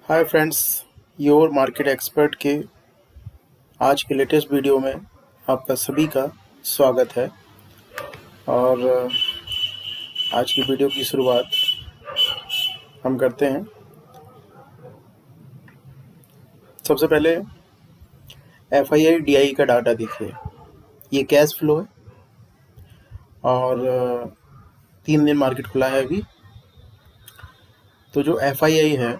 Hi friends, your market expert के आज के लेटेस्ट वीडियो में आपका सभी का स्वागत है। और आज की वीडियो की शुरुआत हम करते हैं। सबसे पहले FII DI का डाटा देखिए। ये कैश फ्लो है और 3 दिन मार्केट खुला है अभी। तो जो FII है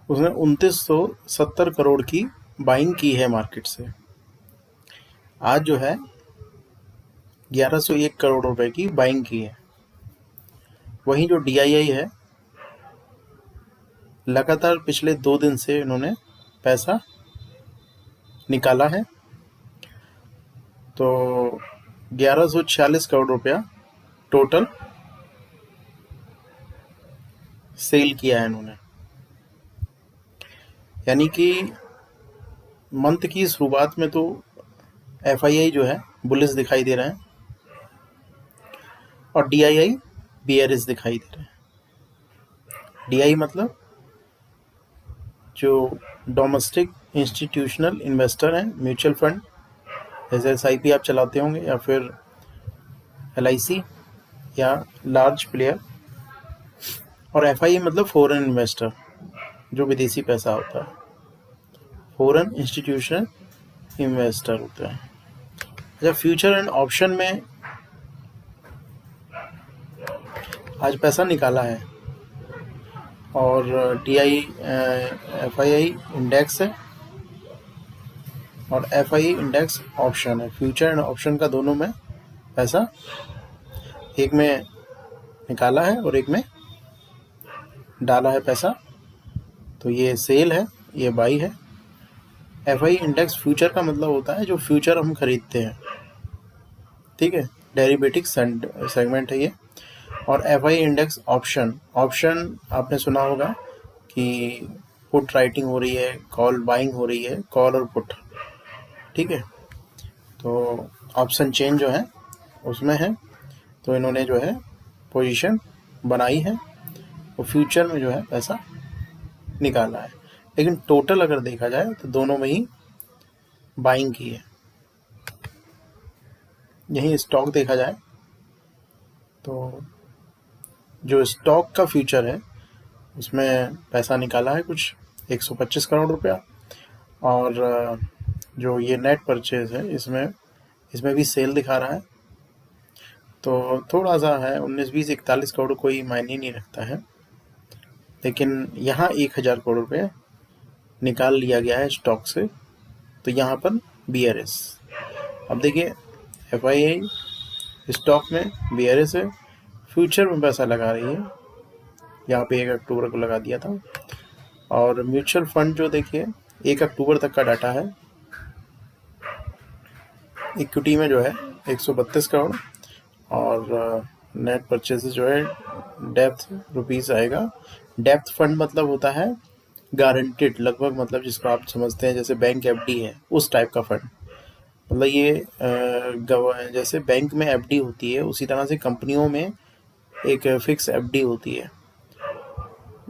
उसने 2970 करोड़ की बाइंग की है मार्केट से। आज जो है 1101 करोड़ रुपए की बाइंग की है। वहीं जो DII है, लगातार पिछले 2 दिन से इन्होंने पैसा निकाला है। तो 1146 करोड़ रुपया टोटल सेल किया है इन्होंने। यानी कि मंथ की शुरुआत में तो FII जो है बुलिश दिखाई दे रहे हैं और DII बेयरिश दिखाई दे रहे हैं। DI मतलब जो डोमेस्टिक इंस्टीट्यूशनल इन्वेस्टर हैं, म्यूचुअल फंड जैसे SIP आप चलाते होंगे या फिर LIC या लार्ज प्लेयर। और FII मतलब फॉरेन इन्वेस्टर, जो विदेशी पैसा होता है, फॉरेन इंस्टीट्यूशनल इन्वेस्टर होते हैं। अच्छा, फ्यूचर एंड ऑप्शन में आज पैसा निकाला है और DI FII इंडेक्स है और FII इंडेक्स ऑप्शन है। फ्यूचर एंड ऑप्शन का दोनों में पैसा, एक में निकाला है और एक में डाला है पैसा। तो ये सेल है, ये बाई है। FII इंडेक्स फ्यूचर का मतलब होता है जो फ्यूचर हम खरीदते हैं, ठीक है, डेरिवेटिव सेगमेंट है ये। और FII इंडेक्स ऑप्शन आपने सुना होगा कि पुट राइटिंग हो रही है, कॉल बाइंग हो रही है, कॉल और पुट, ठीक है। तो ऑप्शन चेंज जो है उसमें है, तो इन्होंने जो है पोजीशन बनाई है और फ्यूचर में जो है पैसा निकाला है। लेकिन टोटल अगर देखा जाए तो दोनों में ही बाइंग की है। यही स्टॉक देखा जाए तो जो स्टॉक का फ्यूचर है उसमें पैसा निकाला है कुछ 125 करोड़ रुपया। और जो ये नेट परचेज है इसमें भी सेल दिखा रहा है। तो थोड़ा सा है, 19, 20, 41 करोड़ कोई मायने नहीं रखता है। लेकिन यहाँ 1000 करोड़ रुपये निकाल लिया गया है स्टॉक से, तो यहाँ पर BRS। अब देखिए FII स्टॉक में BRS है, फ्यूचर में पैसा लगा रही है, यहाँ पे 1 अक्टूबर को लगा दिया था। और म्यूचुअल फंड जो देखिए 1 अक्टूबर तक का डाटा है। इक्विटी में जो है 132 करोड़ और नेट परचेज जो है डेप्थ रुपीस आएगा। डेप्थ फंड मतलब होता है गारंटेड, लगभग मतलब जिसको आप समझते हैं जैसे बैंक FD है उस टाइप का फंड। मतलब ये जैसे बैंक में FD होती है उसी तरह से कंपनियों में एक फिक्स FD होती है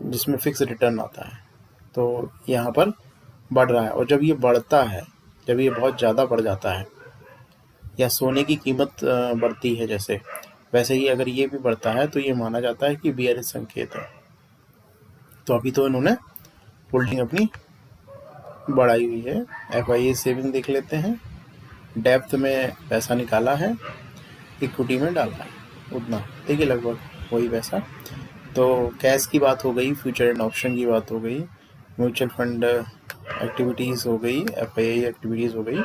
जिसमें फिक्स रिटर्न आता है। तो यहाँ पर बढ़ रहा है और जब ये बढ़ता है, जब ये बहुत ज़्यादा बढ़ जाता है या सोने की कीमत बढ़ती है जैसे, वैसे ही अगर ये भी बढ़ता है तो ये माना जाता है कि BRS संकेत है। तो अभी तो इन्होंने होल्डिंग अपनी बढ़ाई हुई है। FII सेविंग देख लेते हैं। डेप्थ में पैसा निकाला है, इक्विटी में डाला है, उतना देखिए लगभग वही पैसा। तो कैश की बात हो गई, फ्यूचर एंड ऑप्शन की बात हो गई, म्यूचुअल फंड एक्टिविटीज़ हो गई, FII एक्टिविटीज़ हो गई।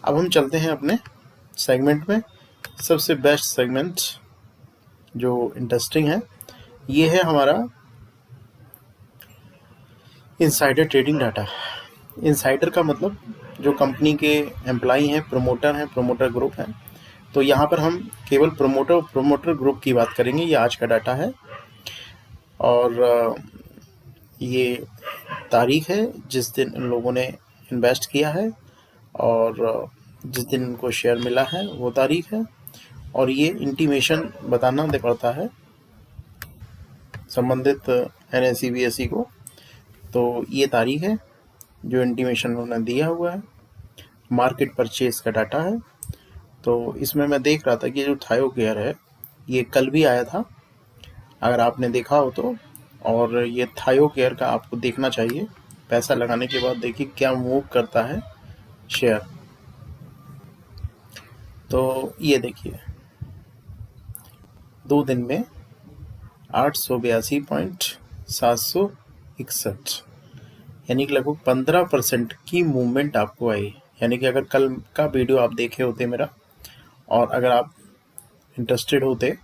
अब हम चलते हैं अपने सेगमेंट में। सबसे बेस्ट सेगमेंट जो इंटरेस्टिंग है ये है हमारा इनसाइडर ट्रेडिंग डाटा। इनसाइडर का मतलब जो कंपनी के एम्प्लॉई हैं, प्रमोटर हैं, प्रमोटर ग्रुप हैं। तो यहाँ पर हम केवल प्रमोटर ग्रुप की बात करेंगे। ये आज का डाटा है और ये तारीख है जिस दिन इन लोगों ने इन्वेस्ट किया है और जिस दिन इनको शेयर मिला है वो तारीख है। और ये इंटीमेशन बताना पड़ता है संबंधित NSE BSE को। तो ये तारीख है जो इंटीमेशन उन्होंने दिया हुआ है, मार्केट परचेज का डाटा है। तो इसमें मैं देख रहा था कि जो थायोकेयर है ये कल भी आया था, अगर आपने देखा हो तो। और ये थायोकेयर का आपको देखना चाहिए, पैसा लगाने के बाद देखिए क्या मूव करता है शेयर। तो ये देखिए 2 दिन में 882.761, यानी कि लगभग 15% की मूवमेंट आपको आई। यानी कि अगर कल का वीडियो आप देखे होते मेरा, और अगर आप इंटरेस्टेड होते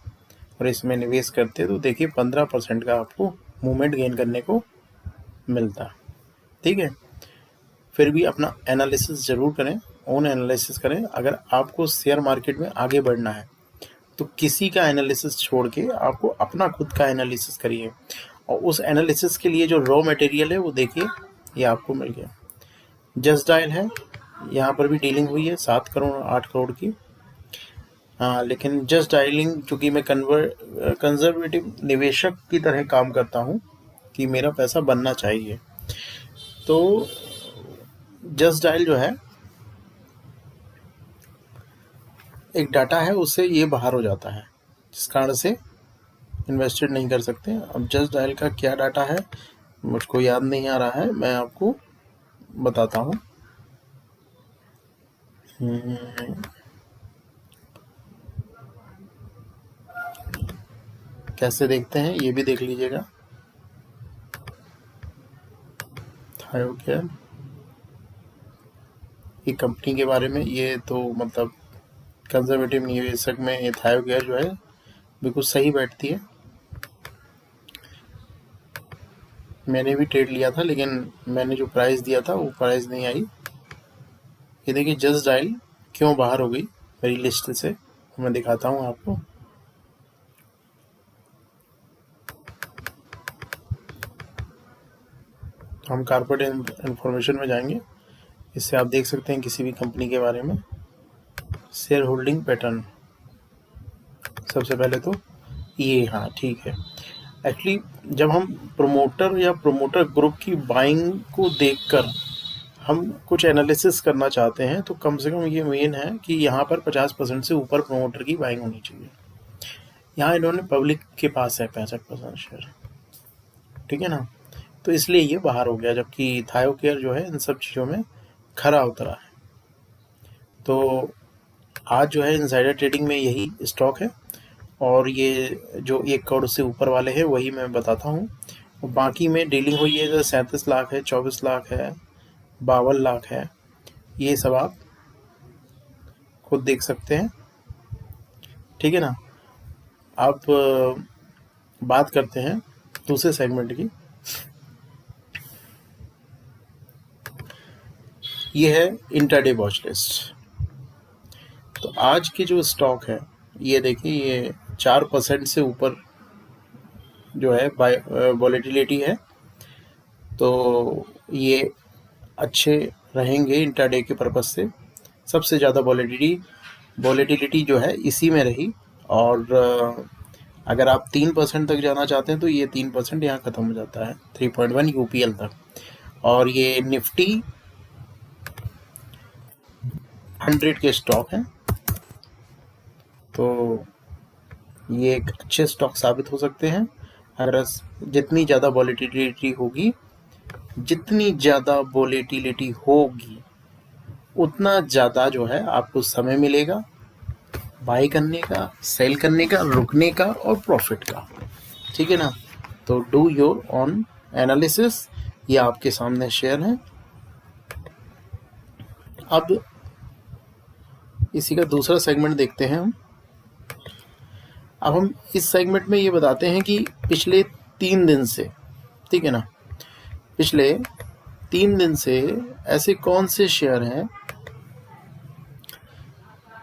और इसमें निवेश करते, तो देखिए 15% का आपको मूवमेंट गेन करने को मिलता। ठीक है, फिर भी अपना एनालिसिस ज़रूर करें, ओन एनालिसिस करें। अगर आपको शेयर मार्केट में आगे बढ़ना है तो किसी का एनालिसिस छोड़ के आपको अपना खुद का एनालिसिस करिए, और उस एनालिसिस के लिए जो रॉ मटेरियल है वो देखिए, ये आपको मिल गया। जस्ट डायल है, यहाँ पर भी डीलिंग हुई है 7 करोड़ 8 करोड़ की। हाँ, लेकिन जस्ट डायलिंग, चूँकि मैं कंजर्वेटिव निवेशक की तरह काम करता हूँ कि मेरा पैसा बनना चाहिए, तो जस्ट डायल जो है एक डाटा है, उससे ये बाहर हो जाता है, जिस कारण से इन्वेस्टेड नहीं कर सकते। अब जस्ट डायल का क्या डाटा है मुझको याद नहीं आ रहा है, मैं आपको बताता हूँ। कैसे देखते हैं ये भी देख लीजिएगा। थायोकेयर ये कंपनी के बारे में, ये तो मतलब कंजर्वेटिव निवेशक में ये थायोकेयर जो है बिल्कुल सही बैठती है। मैंने भी ट्रेड लिया था, लेकिन मैंने जो प्राइस दिया था वो प्राइस नहीं आई। ये देखिए जस्ट डायल क्यों बाहर हो गई मेरी लिस्ट से, मैं दिखाता हूँ आपको। हम कॉर्पोरेट इंफॉर्मेशन में जाएंगे, इससे आप देख सकते हैं किसी भी कंपनी के बारे में। शेयर होल्डिंग पैटर्न, सबसे पहले तो ये, हाँ ठीक है। एक्चुअली जब हम प्रमोटर या प्रमोटर ग्रुप की बाइंग को देखकर हम कुछ एनालिसिस करना चाहते हैं, तो कम से कम ये मेन है कि यहाँ पर 50% से ऊपर प्रमोटर की बाइंग होनी चाहिए। यहाँ इन्होंने पब्लिक के पास है 65% शेयर, ठीक है ना, तो इसलिए ये बाहर हो गया, जबकि थायोकेयर जो है इन सब चीज़ों में खरा उतरा है। तो आज जो है इनसाइडर ट्रेडिंग में यही स्टॉक है, और ये जो 1 करोड़ से ऊपर वाले हैं वही मैं बताता हूँ। और बाकी में डीलिंग हुई है, जैसे 37 लाख है, 24 लाख है, 52 लाख है, ये सब आप खुद देख सकते हैं, ठीक है ना। आप बात करते हैं दूसरे सेगमेंट की। ये है इंट्राडे वॉच लिस्ट। तो आज की जो स्टॉक है ये देखिए, ये 4% से ऊपर जो है वॉलेटिलिटी है, तो ये अच्छे रहेंगे इंट्राडे के पर्पस से। सबसे ज़्यादा वॉलेटिलिटी जो है इसी में रही, और अगर आप 3% तक जाना चाहते हैं तो ये 3% यहाँ ख़त्म हो जाता है, 3.1 UPL तक। और ये निफ्टी 100 के स्टॉक हैं, तो ये एक अच्छे स्टॉक साबित हो सकते हैं। अगर जितनी ज़्यादा वॉलेटिलिटी होगी उतना ज़्यादा जो है आपको समय मिलेगा बाई करने का, सेल करने का, रुकने का और प्रॉफिट का, ठीक है ना। तो डू योर ऑन एनालिसिस, ये आपके सामने शेयर है। अब इसी का दूसरा सेगमेंट देखते हैं हम। अब हम इस सेगमेंट में ये बताते हैं कि पिछले 3 दिन से, ठीक है ना, पिछले 3 दिन से ऐसे कौन से शेयर हैं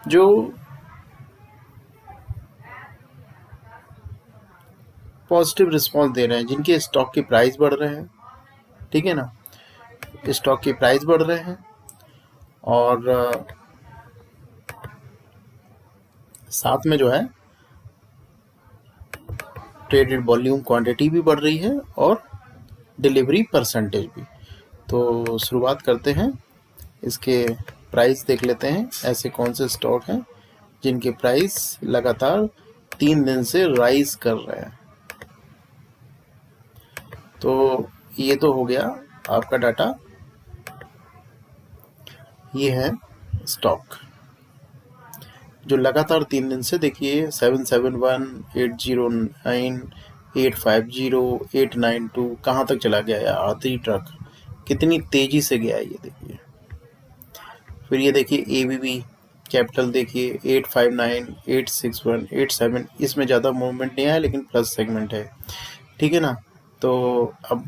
जो पॉजिटिव रिस्पांस दे रहे हैं, जिनके स्टॉक के प्राइस बढ़ रहे हैं, ठीक है ना, स्टॉक के प्राइस बढ़ रहे हैं, और साथ में जो है ट्रेडेड वॉल्यूम क्वांटिटी भी बढ़ रही है और डिलीवरी परसेंटेज भी। तो शुरुआत करते हैं, इसके प्राइस देख लेते हैं। ऐसे कौन से स्टॉक हैं जिनके प्राइस लगातार 3 दिन से राइज कर रहे हैं। तो ये तो हो गया आपका डाटा। ये है स्टॉक जो लगातार 3 दिन से, देखिए 771, 809, 850, 892 कहाँ तक चला गया यार, आती ट्रक कितनी तेजी से गया है ये देखिए। फिर ये देखिए ABB कैपिटल, देखिए 859, 861, 87, इसमें ज़्यादा मूवमेंट नहीं आया लेकिन प्लस सेगमेंट है, ठीक है ना। तो अब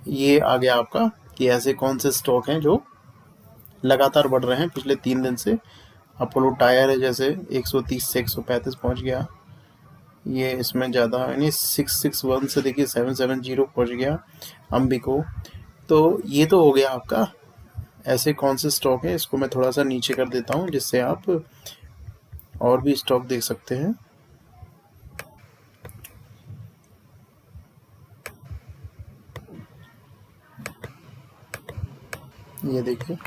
ये आ गया आपका कि ऐसे कौन से स्टॉक हैं जो लगातार बढ़ रहे हैं पिछले 3 दिन से। अपोलो टायर है, जैसे 130 से 135 पहुंच गया, ये इसमें ज़्यादा यानी 661 से देखिए 770 पहुंच गया। अंबिको, तो ये तो हो गया आपका ऐसे कौन से स्टॉक हैं। इसको मैं थोड़ा सा नीचे कर देता हूं जिससे आप और भी स्टॉक देख सकते हैं। ये देखिए,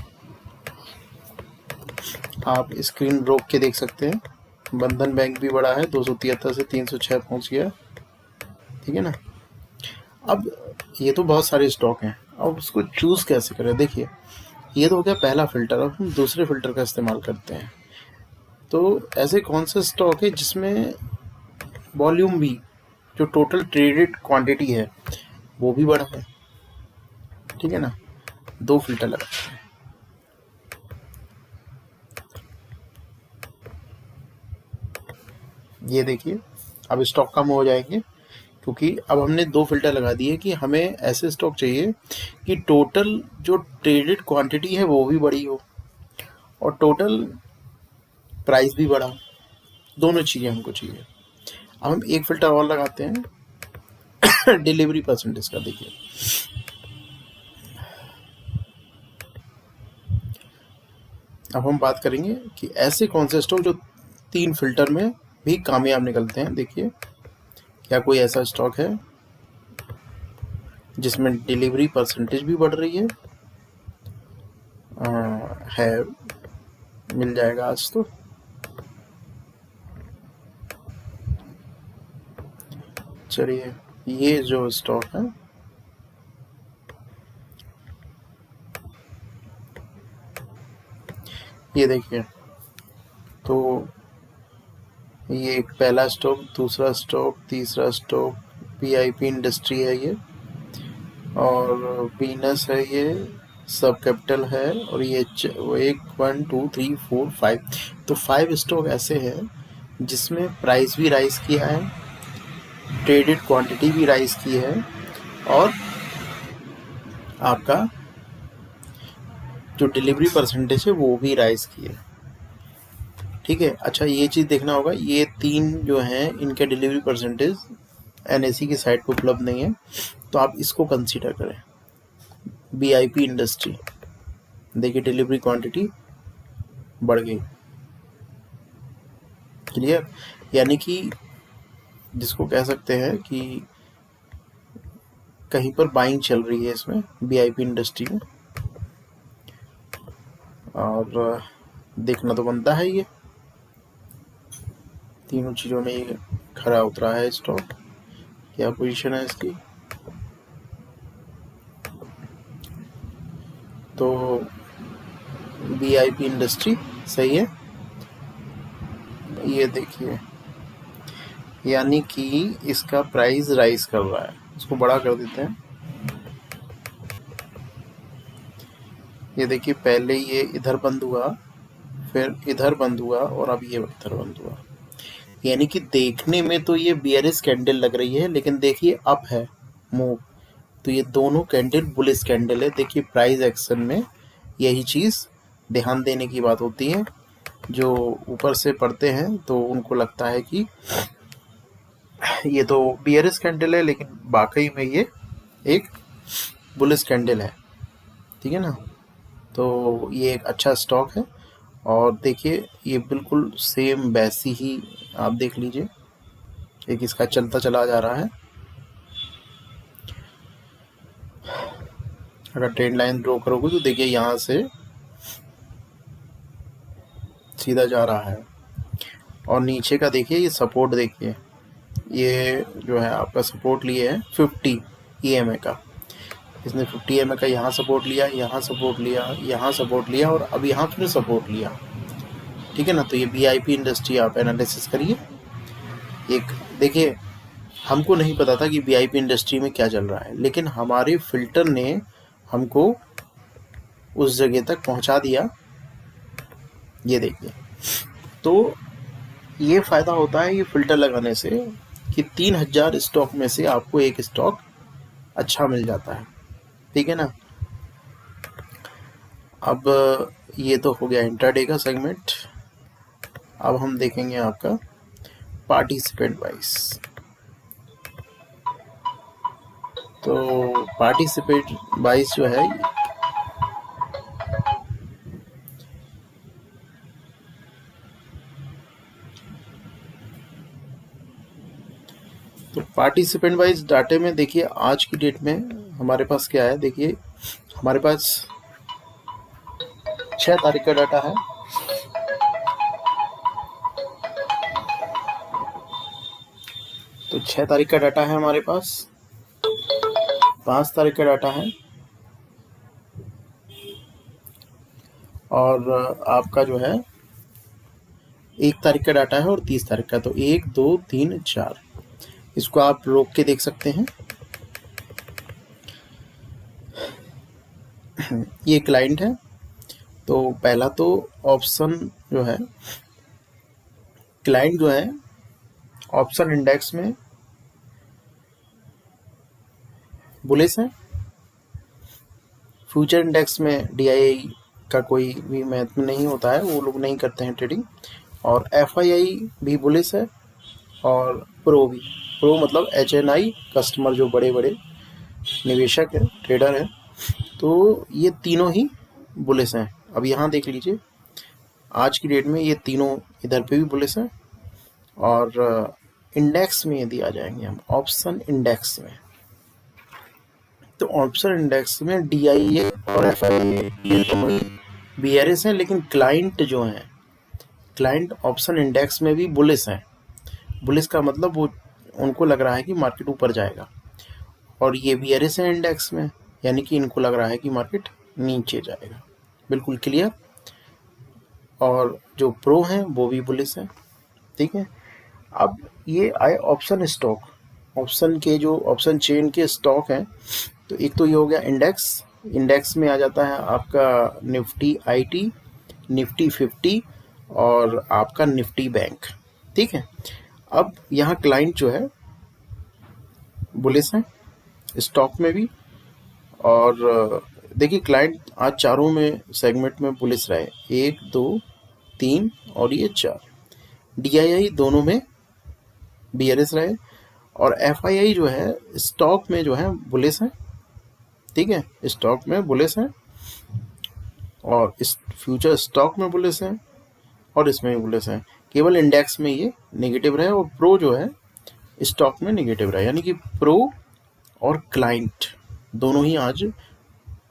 आप स्क्रीन रोक के देख सकते हैं। बंधन बैंक भी बढ़ा है, 273 से 306 पहुंच गया, ठीक है ना। अब ये तो बहुत सारे स्टॉक हैं, अब उसको चूज कैसे करें। देखिए ये तो हो गया पहला फिल्टर। अब हम दूसरे फिल्टर का इस्तेमाल करते हैं। तो ऐसे कौन से स्टॉक है जिसमें वॉल्यूम भी, जो टोटल ट्रेडेड क्वांटिटी है वो भी बढ़ा है, ठीक है ना। 2 फिल्टर लगाते हैं। ये देखिए अब स्टॉक कम हो जाएंगे क्योंकि अब हमने 2 फिल्टर लगा दिए कि हमें ऐसे स्टॉक चाहिए कि टोटल जो ट्रेडेड क्वांटिटी है वो भी बड़ी हो और टोटल प्राइस भी बढ़ा, दोनों चीज़ें हमको चाहिए। अब हम एक फिल्टर और लगाते हैं डिलीवरी परसेंटेज का। देखिए अब हम बात करेंगे कि ऐसे कौन से स्टॉक जो 3 फिल्टर में भी कामयाब निकलते हैं। देखिए क्या कोई ऐसा स्टॉक है जिसमें डिलीवरी परसेंटेज भी बढ़ रही है? है, मिल जाएगा आज तो। चलिए ये जो स्टॉक है, ये देखिए, तो ये एक पहला स्टॉक, दूसरा स्टॉक, तीसरा स्टॉक VIP इंडस्ट्री है ये, और वीनस है, ये सब कैपिटल है, और ये 1 2 3 4 5, तो 5 स्टॉक ऐसे हैं जिसमें प्राइस भी राइज किया है, ट्रेडेड क्वांटिटी भी राइज की है, और आपका जो डिलीवरी परसेंटेज है वो भी राइज की है, ठीक है। अच्छा ये चीज़ देखना होगा, ये 3 जो हैं इनके डिलीवरी परसेंटेज NSE की साइट पर उपलब्ध नहीं है, तो आप इसको कंसीडर करें। VIP इंडस्ट्री, देखिए डिलीवरी क्वांटिटी बढ़ गई, क्लियर। यानी कि जिसको कह सकते हैं कि कहीं पर बाइंग चल रही है इसमें VIP इंडस्ट्री में, और देखना तो बनता है। ये तीनों चीज़ों में ये खरा उतरा है स्टॉक। क्या पोजीशन है इसकी? तो VIP इंडस्ट्री सही है। ये देखिए, यानी कि इसका प्राइस राइज कर रहा है। इसको बड़ा कर देते हैं। ये देखिए पहले ये इधर बंद हुआ, फिर इधर बंद हुआ, और अब ये इधर बंद हुआ। यानी कि देखने में तो ये बियरिश कैंडल लग रही है, लेकिन देखिए अप है मूव, तो ये दोनों कैंडल बुलिश कैंडल है। देखिए प्राइस एक्शन में यही चीज़ ध्यान देने की बात होती है। जो ऊपर से पढ़ते हैं तो उनको लगता है कि ये तो बियरिश कैंडल है, लेकिन वाकई में ये एक बुलिश कैंडल है, ठीक है ना। तो ये एक अच्छा स्टॉक है, और देखिए ये बिल्कुल सेम वैसी ही आप देख लीजिए, एक इसका चलता चला जा रहा है। अगर ट्रेंड लाइन ड्रॉ करोगे तो देखिए यहाँ से सीधा जा रहा है, और नीचे का देखिए ये सपोर्ट, देखिए ये जो है आपका सपोर्ट लिए है 50 EMA का। इसने 50 EMA का यहाँ सपोर्ट लिया, यहाँ सपोर्ट लिया, यहाँ सपोर्ट लिया, और अब यहाँ फिर सपोर्ट लिया। ठीक है ना। तो ये VIP इंडस्ट्री आप एनालिसिस करिए। एक देखिए, हमको नहीं पता था कि VIP इंडस्ट्री में क्या चल रहा है, लेकिन हमारे फिल्टर ने हमको उस जगह तक पहुंचा दिया। ये देखिए, तो ये फ़ायदा होता है ये फिल्टर लगाने से कि 3000 स्टॉक में से आपको एक स्टॉक अच्छा मिल जाता है। ठीक है ना। अब ये तो हो गया इंट्राडे का सेगमेंट। अब हम देखेंगे आपका पार्टिसिपेंट वाइज। तो पार्टिसिपेंट वाइज जो है, तो पार्टिसिपेंट वाइज डाटे में देखिए आज की डेट में हमारे पास क्या है। देखिए हमारे पास 6 तारीख का डाटा है। तो 6 तारीख का डाटा है हमारे पास, 5 तारीख का डाटा है, और आपका जो है 1 तारीख का डाटा है और 30 तारीख का। तो 1 2 3 4 इसको आप रोक के देख सकते हैं। ये क्लाइंट है। तो पहला तो ऑप्शन जो है, क्लाइंट जो है ऑप्शन इंडेक्स में बुलिश है। फ्यूचर इंडेक्स में DII का कोई भी महत्व नहीं होता है, वो लोग नहीं करते हैं ट्रेडिंग। और FII भी बुलिश है, और प्रो मतलब HNI कस्टमर, जो बड़े बड़े निवेशक हैं, ट्रेडर हैं, तो ये तीनों ही बुलिश हैं। अब यहाँ देख लीजिए आज की डेट में ये तीनों इधर पे भी बुलिश हैं। और इंडेक्स में यदि आ जाएंगे हम ऑप्शन इंडेक्स में, तो ऑप्शन इंडेक्स में DIA और FIA BRS हैं, लेकिन क्लाइंट जो हैं, क्लाइंट ऑप्शन इंडेक्स में भी बुलिश हैं। बुलिश का मतलब वो उनको लग रहा है कि मार्केट ऊपर जाएगा, और ये BRS है इंडेक्स में, यानी कि इनको लग रहा है कि मार्केट नीचे जाएगा। बिल्कुल क्लियर। और जो प्रो हैं वो भी बुलिश हैं। ठीक है। अब ये आए ऑप्शन स्टॉक, ऑप्शन के जो ऑप्शन चेन के स्टॉक हैं। तो एक तो ये हो गया इंडेक्स। इंडेक्स में आ जाता है आपका निफ्टी IT, निफ्टी 50 और आपका निफ्टी बैंक। ठीक है। अब यहाँ क्लाइंट जो है बुलिश है स्टॉक में भी, और देखिए क्लाइंट आज चारों में सेगमेंट में बुलिश रहे, 1 2 3 और ये 4। DII दोनों में BRS रहे, और FII जो है स्टॉक में जो है बुलिश है। ठीक है, स्टॉक में बुलिश है, और इस फ्यूचर स्टॉक में बुलिश है, और इसमें भी बुलिश है। केवल इंडेक्स में ये नेगेटिव रहे, और प्रो जो है स्टॉक में नेगेटिव रहा। यानी कि प्रो और क्लाइंट दोनों ही आज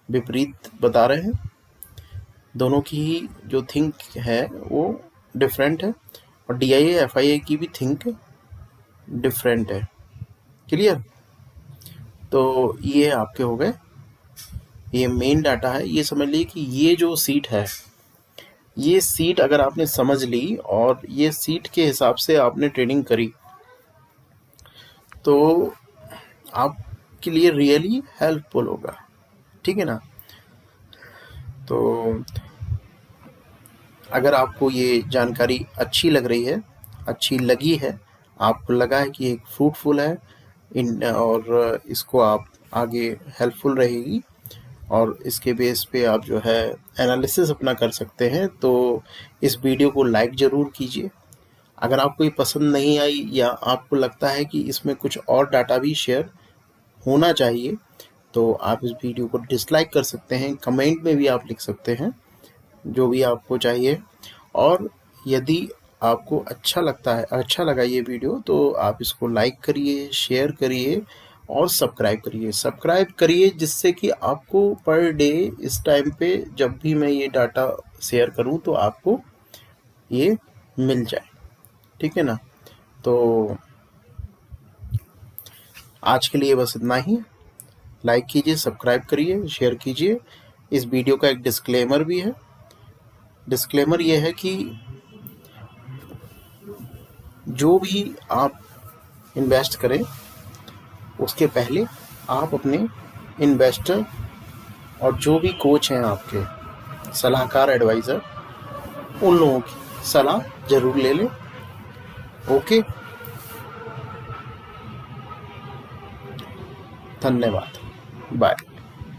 विपरीत बता रहे हैं। दोनों की ही जो थिंक है वो डिफरेंट है, और DIA FIA की भी थिंक डिफरेंट है। क्लियर। तो ये आपके हो गए, ये मेन डाटा है। ये समझ लीजिए कि ये जो सीट है, ये सीट अगर आपने समझ ली और ये सीट के हिसाब से आपने ट्रेडिंग करी, तो आपके लिए रियली हेल्पफुल होगा। ठीक है ना। तो अगर आपको ये जानकारी अच्छी लग रही है, अच्छी लगी है, आपको लगा है कि एक फ्रूटफुल है और इसको आप आगे हेल्पफुल रहेगी, और इसके बेस पे आप जो है एनालिसिस अपना कर सकते हैं, तो इस वीडियो को लाइक ज़रूर कीजिए। अगर आपको ये पसंद नहीं आई, या आपको लगता है कि इसमें कुछ और डाटा भी शेयर होना चाहिए, तो आप इस वीडियो को डिसलाइक कर सकते हैं। कमेंट में भी आप लिख सकते हैं जो भी आपको चाहिए। और यदि आपको अच्छा लगा ये वीडियो तो आप इसको लाइक करिए, शेयर करिए और सब्सक्राइब करिए जिससे कि आपको पर डे इस टाइम पे जब भी मैं ये डाटा शेयर करूं तो आपको ये मिल जाए। ठीक है ना? तो आज के लिए बस इतना ही। लाइक कीजिए, सब्सक्राइब करिए, शेयर कीजिए। इस वीडियो का एक डिस्क्लेमर भी है। डिस्क्लेमर ये है कि जो भी आप इन्वेस्ट करें उसके पहले आप अपने इन्वेस्टर और जो भी कोच हैं आपके सलाहकार, एडवाइज़र, उन लोगों की सलाह ज़रूर ले लें। ओके, धन्यवाद, बाय।